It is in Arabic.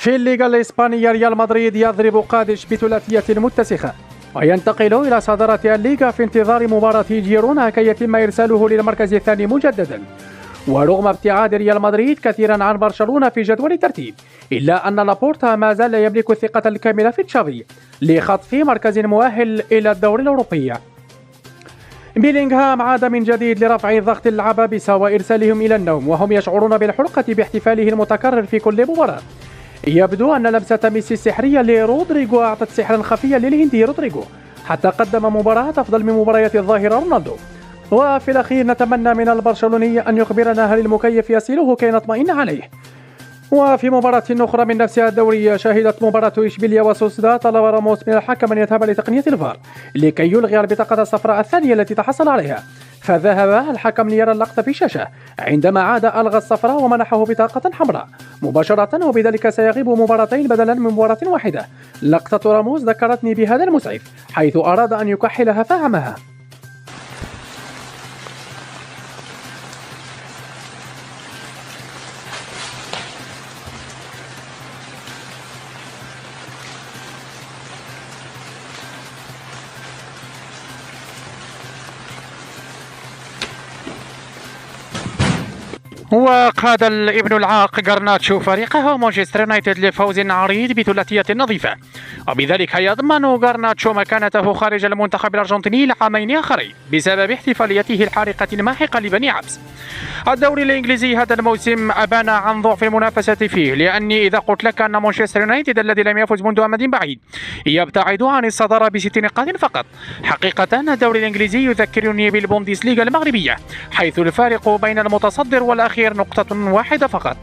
في الليغا الإسبانية ريال مدريد يضرب قادش بثلاثية متسخة وينتقل إلى صدارة الليغا في انتظار مباراة جيرونا كي يتم إرساله للمركز الثاني مجددا. ورغم ابتعاد ريال مدريد كثيرا عن برشلونة في جدول الترتيب، إلا أن لابورتا ما زال يملك الثقة الكاملة في تشافي لخطف مركز مؤهل إلى الدوري الأوروبي. بيلينغهام عاد من جديد لرفع ضغط العبابسة وإرسالهم إلى النوم وهم يشعرون بالحرقة باحتفاله المتكرر في كل مباراة. يبدو أن لمسة ميسي السحرية لرودريغو أعطت سحرا خفيا للهندي رودريغو حتى قدم مباراة أفضل من مباريات الظاهرة رونالدو. وفي الأخير نتمنى من البرشلوني أن يخبرنا هل المكيف يصله كي نطمئن عليه. وفي مباراة أخرى من نفس الدوري شهدت مباراة إشبيليا وسوسداد طلب راموس من الحكم أن يذهب لتقنية الفار لكي يلغي البطاقة الصفراء الثانية التي تحصل عليها، فذهب الحكم ليرى اللقطة في الشاشة. عندما عاد ألغى الصفراء ومنحه بطاقة حمراء مباشرة، وبذلك سيغيب مباراتين بدلا من مباراة واحدة. لقطة راموس ذكرتني بهذا المسعف حيث أراد أن يكحلها فعمها. وقاد الابن العاق غارناتشو فريقه مانشستر يونايتد لفوز عريض بثلاثية نظيفة، وبذلك يضمن غارناتشو مكانته خارج المنتخب الأرجنتيني لعامين آخرين بسبب احتفاليته الحارقة الماحقة لبني عبس. الدوري الإنجليزي هذا الموسم أبان عن ضعف المنافسة فيه، لأني إذا قلت لك أن مانشستر يونايتد الذي لم يفز منذ أمد بعيد يبتعد عن الصدارة ب6 نقاط فقط. حقيقة الدوري الإنجليزي يذكرني بالبوندسليغا المغربية، حيث الفارق بين المتصدر والأخير نقطة واحدة فقط.